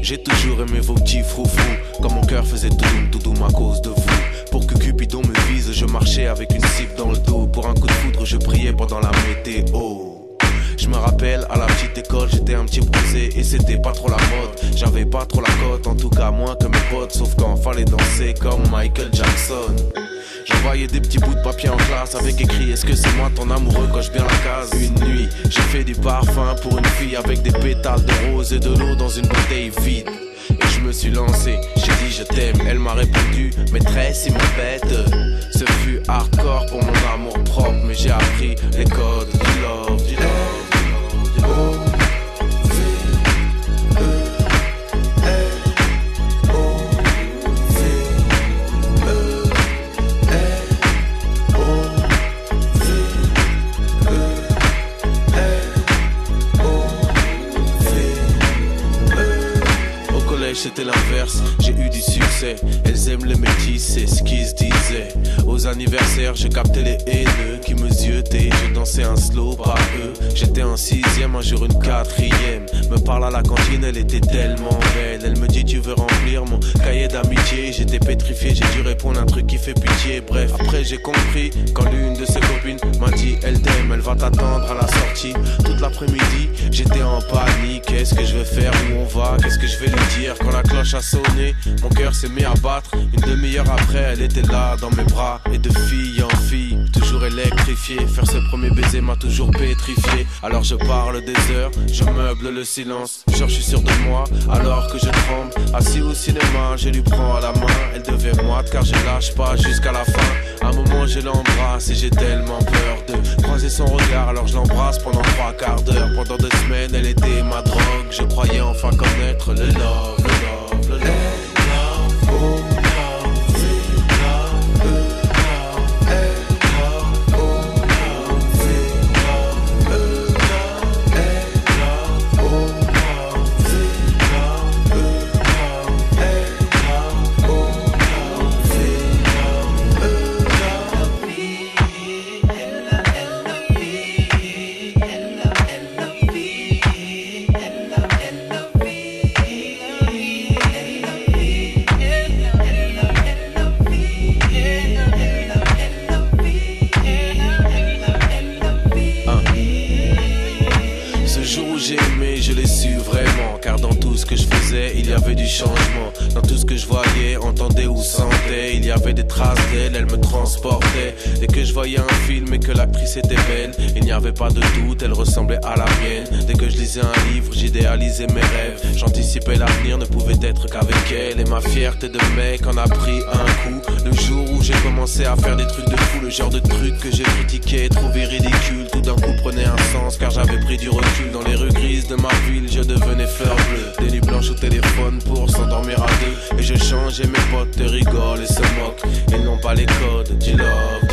J'ai toujours aimé vos petits froufrous. Quand mon cœur faisait doudoum à cause de vous. Pour que Cupidon me vise, je marchais avec une cible dans le dos. Pour un coup de foudre, je priais pendant la météo. Je me rappelle, à la petite école, j'étais un petit bronzé et c'était pas trop la mode. J'avais pas trop la cote, en tout cas moins que mes potes. Sauf quand fallait danser comme Michael Jackson. J'envoyais des petits bouts de papier en classe avec écrit: est-ce que c'est moi ton amoureux, coche bien la case. Une nuit, j'ai fait du parfum pour une fille avec des pétales de rose et de l'eau dans une bouteille vide. Et je me suis lancé, j'ai dit je t'aime. Elle m'a répondu: maîtresse, il m'embête. Ce fut hardcore pour mon amour propre, mais j'ai appris les codes du love, du love. C'était l'inverse, j'ai eu du succès. Elles aiment les métis, c'est ce qu'ils se disaient. Aux anniversaires, je captais les haineux qui me ziotaient. Je dansais un slow, pas eux. J'étais en 6ème, un jour une 4ème. Me parle à la cantine, elle était tellement belle. Elle me dit: tu veux remplir mon cahier d'amitié? J'étais pétrifié, j'ai dû répondre un truc qui fait pitié. Bref, après j'ai compris quand l'une de ses copines m'a dit: elle t'aime, elle va t'attendre à la sortie. Toute l'après-midi, j'étais en panique. Qu'est-ce que je vais faire? Où on va? Qu'est-ce que je vais lui dire? Quand la cloche a sonné, mon cœur s'est mis à battre. Une demi-heure après, elle était là dans mes bras. Et de fille en fille, toujours électrifiée. Faire ce premier baiser m'a toujours pétrifié. Alors je parle des heures, je meuble le silence. Genre je suis sûr de moi, alors que je tremble. Assis au cinéma, je lui prends à la main. Elle devait moite car je lâche pas jusqu'à la fin. À un moment je l'embrasse et j'ai tellement peur de croiser son regard. Alors je l'embrasse pendant 3 quarts d'heure. Pendant 2 semaines, elle était ma drogue. Je croyais enfin connaître le love, le love, le love. Il y avait du changement dans tout ce que je voyais, entendais ou sentais. Il y avait des traces d'elle, elle me transportait. Dès que je voyais un film et que l'actrice était belle, il n'y avait pas de doute, elle ressemblait à la mienne. Dès que je lisais un livre, j'idéalisais mes rêves. J'anticipais l'avenir, ne pouvait être qu'avec elle. Et ma fierté de mec en a pris un coup. Le jour où j'ai commencé à faire des trucs de fou, le genre de trucs que j'ai critiqué, trouvé ridicule, tout d'un coup prenait un sens car j'avais pris du recul. Dans les rues grises de ma ville, je devenais fleur bleue. Des nuits blanches au téléphone pour s'endormir à deux. Et je change et mes potes te rigolent et se moquent. Ils n'ont pas les codes du love.